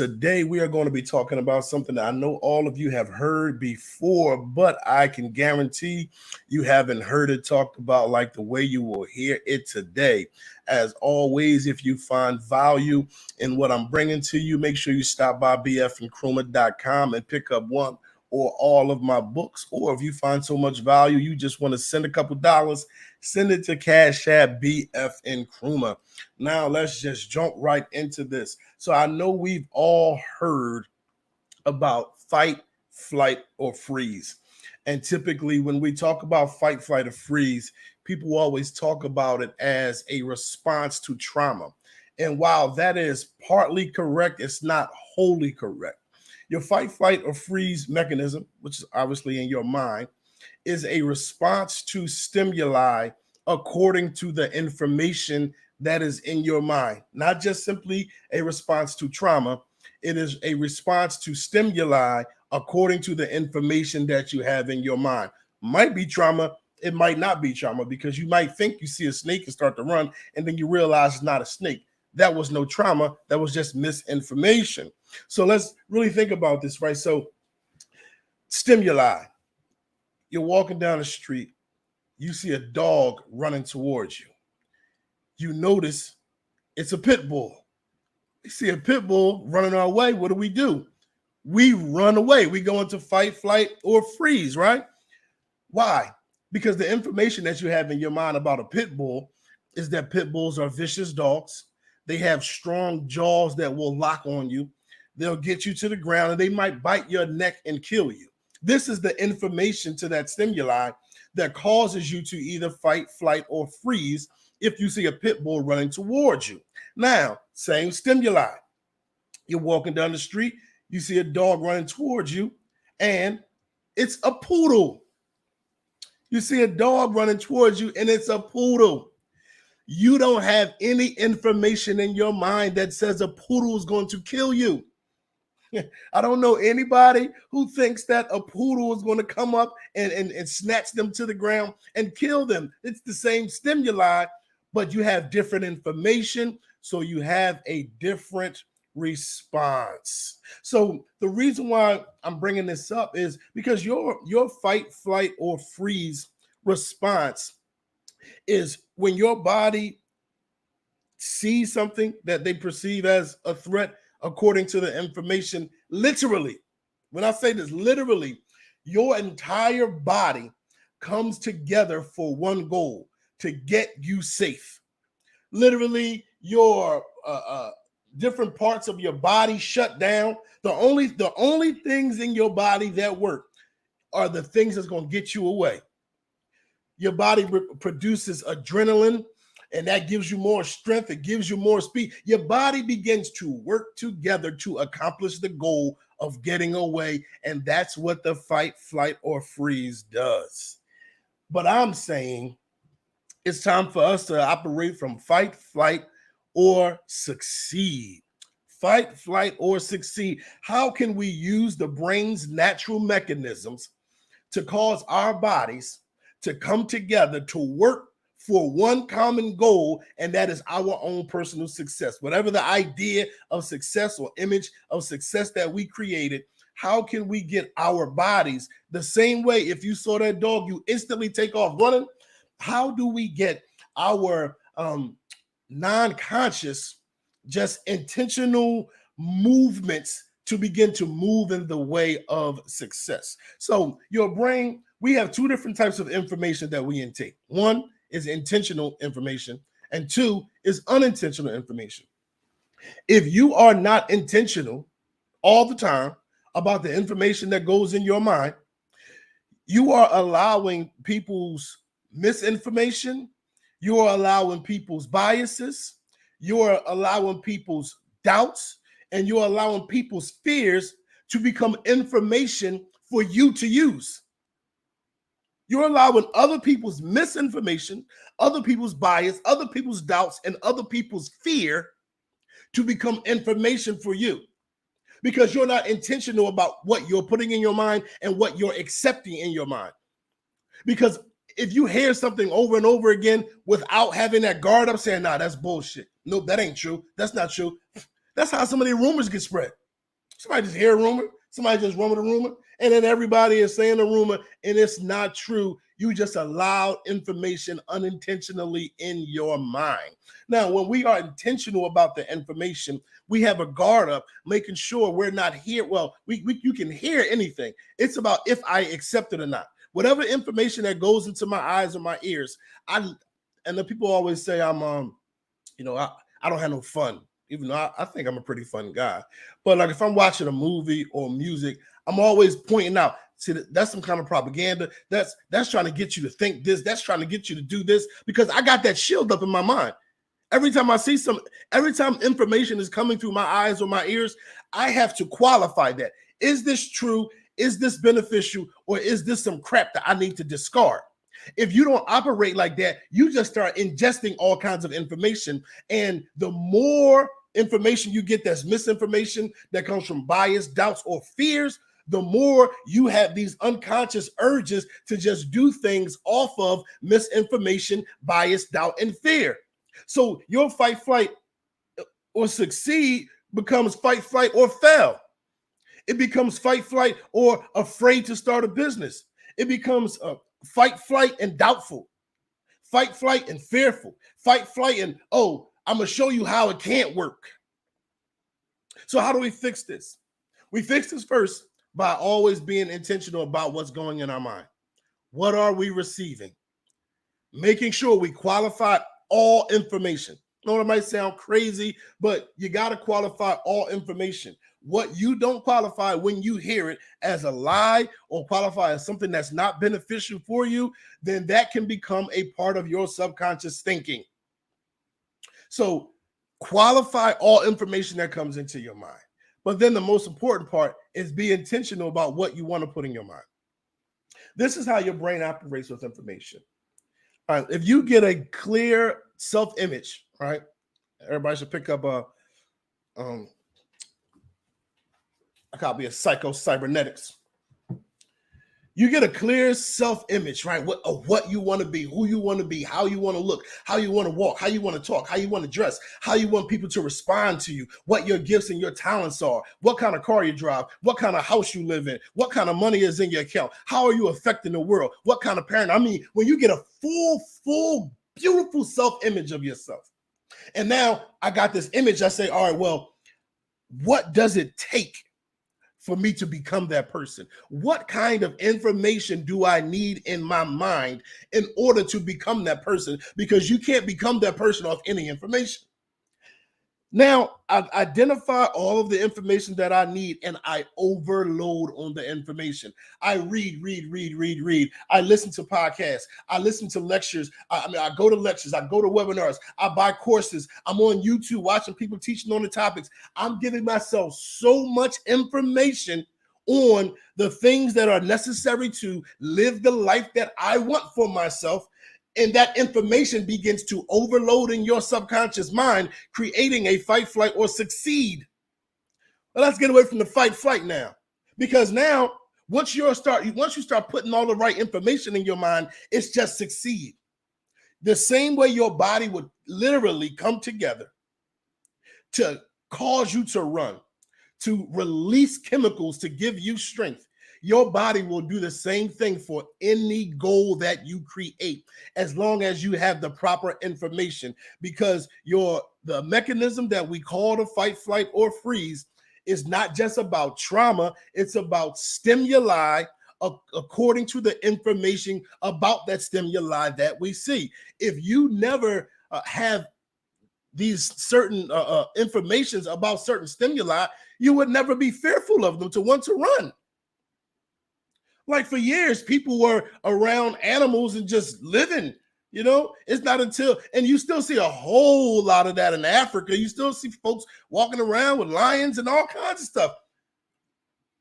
Today, we are going to be talking about something that I know all of you have heard before, but I can guarantee you haven't heard it talked about like the way you will hear it today. As always, if you find value in what I'm bringing to you, make sure you stop by bfnkrumah.com and pick up one or all of my books. Or if you find so much value, you just want to send a couple dollars, send it to Cash App BF Nkrumah. Now, let's just jump right into this. So I know we've all heard about fight, flight, or freeze. And typically, when we talk about fight, flight, or freeze, people always talk about it as a response to trauma. And while that is partly correct, it's not wholly correct. Your fight, flight, or freeze mechanism, which is obviously in your mind, is a response to stimuli according to the information that is in your mind, not just simply a response to trauma. It is a response to stimuli according to the information that you have in your mind. Might be trauma, it might not be trauma, because you might think you see a snake and start to run, and then you realize it's not a snake. That was no trauma, that was just misinformation. So let's really think about this, right? So stimuli, you're walking down the street, you see a dog running towards you. You notice it's a pit bull. We see a pit bull running our way. What do? We run away. We go into fight, flight, or freeze, right? Why? Because the information that you have in your mind about a pit bull is that pit bulls are vicious dogs. They have strong jaws that will lock on you. They'll get you to the ground and they might bite your neck and kill you. This is the information to that stimuli that causes you to either fight, flight, or freeze if you see a pit bull running towards you. Now, same stimuli. You're walking down the street, you see a dog running towards you, and it's a poodle. You see a dog running towards you, and it's a poodle. You don't have any information in your mind that says a poodle is going to kill you. I don't know anybody who thinks that a poodle is going to come up and snatch them to the ground and kill them. It's the same stimuli, but you have different information, so you have a different response. So the reason why I'm bringing this up is because your fight, flight, or freeze response is when your body sees something that they perceive as a threat according to the information. Literally, when I say this, literally, your entire body comes together for one goal: to get you safe. Literally, your different parts of your body shut down. The only things in your body that work are the things that's going to get you away. Your body produces adrenaline, and that gives you more strength. It gives you more speed. Your body begins to work together to accomplish the goal of getting away, and that's what the fight, flight, or freeze does. But I'm saying it's time for us to operate from fight, flight, or succeed. Fight, flight, or succeed. How can we use the brain's natural mechanisms to cause our bodies to come together to work for one common goal, and that is our own personal success? Whatever the idea of success or image of success that we created, how can we get our bodies the same way? If you saw that dog, you instantly take off running. How do we get our non-conscious, just intentional movements to begin to move in the way of success? So your brain, we have two different types of information that we intake. One is intentional information, and two is unintentional information. If you are not intentional all the time about the information that goes in your mind, you are allowing people's misinformation, you are allowing people's biases, you are allowing people's doubts, and you're allowing people's fears to become information for you to use. You're allowing other people's misinformation, other people's bias, other people's doubts, and other people's fear to become information for you, because you're not intentional about what you're putting in your mind and what you're accepting in your mind. Because if you hear something over and over again without having that guard up, saying, nah, that's bullshit. Nope, that ain't true. That's not true. That's how some of the rumors get spread. Somebody just hear a rumor. Somebody just run with a rumor. And then everybody is saying the rumor and it's not true. You just allowed information unintentionally in your mind. Now, when we are intentional about the information, we have a guard up, making sure we're not here. Well, you can hear anything. It's about if I accept it or not. Whatever information that goes into my eyes or my ears, and the people always say I don't have no fun, even though I think I'm a pretty fun guy. But like if I'm watching a movie or music, I'm always pointing out, see, that's some kind of propaganda. That's trying to get you to think this. That's trying to get you to do this, because I got that shield up in my mind. Every time information is coming through my eyes or my ears, I have to qualify that. Is this true? Is this beneficial? Or is this some crap that I need to discard? If you don't operate like that, you just start ingesting all kinds of information. And the more information you get that's misinformation, that comes from bias, doubts, or fears, the more you have these unconscious urges to just do things off of misinformation, bias, doubt, and fear. So your fight, flight, or succeed becomes fight, flight, or fail. It becomes fight, flight, or afraid to start a business. It becomes fight, flight, and doubtful. Fight, flight, and fearful. Fight, flight, and I'm going to show you how it can't work. So how do we fix this? We fix this first by always being intentional about what's going in our mind. What are we receiving? Making sure we qualify all information. I know it might sound crazy, but you got to qualify all information. What you don't qualify when you hear it as a lie or qualify as something that's not beneficial for you, then that can become a part of your subconscious thinking. So qualify all information that comes into your mind. But then the most important part is be intentional about what you want to put in your mind. This is how your brain operates with information. All right, if you get a clear self-image, right? Everybody should pick up a copy of Psycho-Cybernetics. You get a clear self-image, right? What you want to be, who you want to be, how you want to look, how you want to walk, how you want to talk, how you want to dress, how you want people to respond to you, what your gifts and your talents are, what kind of car you drive, what kind of house you live in, what kind of money is in your account, how are you affecting the world, what kind of parent. I mean, when you get a full, beautiful self-image of yourself. And now I got this image, I say, all right, well, what does it take for me to become that person? What kind of information do I need in my mind in order to become that person? Because you can't become that person off any information. Now, I identify all of the information that I need and I overload on the information. I read. I listen to podcasts. I listen to lectures. I go to lectures. I go to webinars. I buy courses. I'm on YouTube watching people teaching on the topics. I'm giving myself so much information on the things that are necessary to live the life that I want for myself. And that information begins to overload in your subconscious mind, creating a fight, flight, or succeed. Well, let's get away from the fight, flight now. Because now, once you start putting all the right information in your mind, it's just succeed. The same way your body would literally come together to cause you to run, to release chemicals to give you strength. Your body will do the same thing for any goal that you create, as long as you have the proper information, because the mechanism that we call the fight, flight, or freeze is not just about trauma. It's about stimuli according to the information about that stimuli that we see. If you never have these certain informations about certain stimuli, you would never be fearful of them to want to run. Like for years, people were around animals and just living, it's not until, and you still see a whole lot of that in Africa. You still see folks walking around with lions and all kinds of stuff.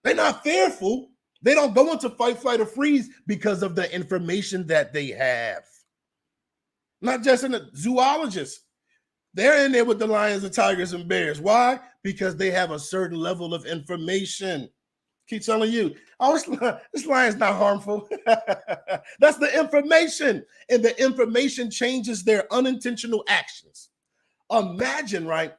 They're not fearful. They don't go into fight, flight, or freeze because of the information that they have. Not just in the zoologists. They're in there with the lions and tigers and bears. Why? Because they have a certain level of information. Keep telling you, this lion's not harmful. That's the information. And the information changes their unintentional actions. Imagine, right?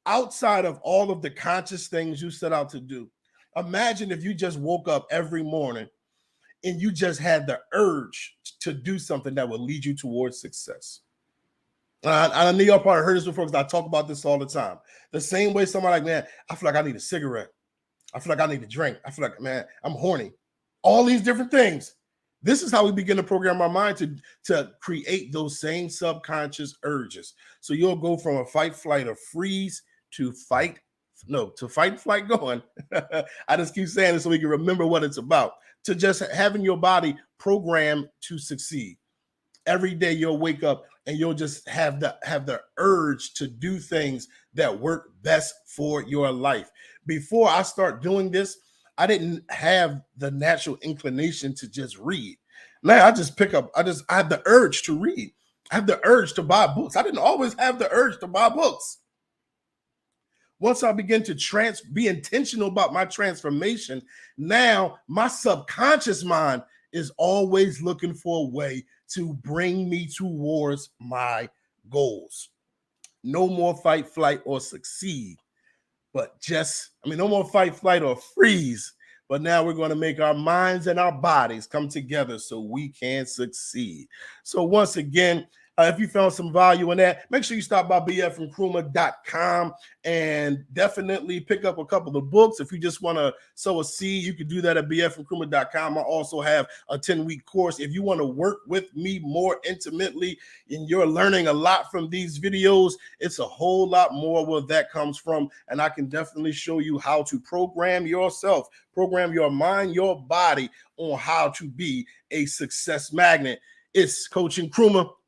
outside of all of the conscious things you set out to do, imagine if you just woke up every morning and you just had the urge to do something that would lead you towards success. I know y'all probably heard this before because I talk about this all the time. The same way somebody like, man, I feel like I need a cigarette. I feel like I need a drink. I feel like, man, I'm horny. All these different things. This is how we begin to program our mind to create those same subconscious urges. So you'll go from a fight, flight, or freeze to fight, flight, going. I just keep saying it so we can remember what it's about. To just having your body programmed to succeed. Every day you'll wake up and you'll just have the urge to do things that work best for your life. Before I start doing this, I didn't have the natural inclination to just read. Now I just I have the urge to read. I have the urge to buy books. I didn't always have the urge to buy books. Once I begin to be intentional about my transformation, now my subconscious mind is always looking for a way to bring me towards my goals. No more fight, flight, or succeed, but no more fight, flight, or freeze. But now we're going to make our minds and our bodies come together so we can succeed. So once again, if you found some value in that, make sure you stop by bfnkrumah.com and definitely pick up a couple of books. If you just want to sow a seed, you can do that at bfnkrumah.com. I also have a 10-week course. If you want to work with me more intimately and you're learning a lot from these videos, it's a whole lot more where that comes from. And I can definitely show you how to program yourself, program your mind, your body on how to be a success magnet. It's Coach Nkrumah.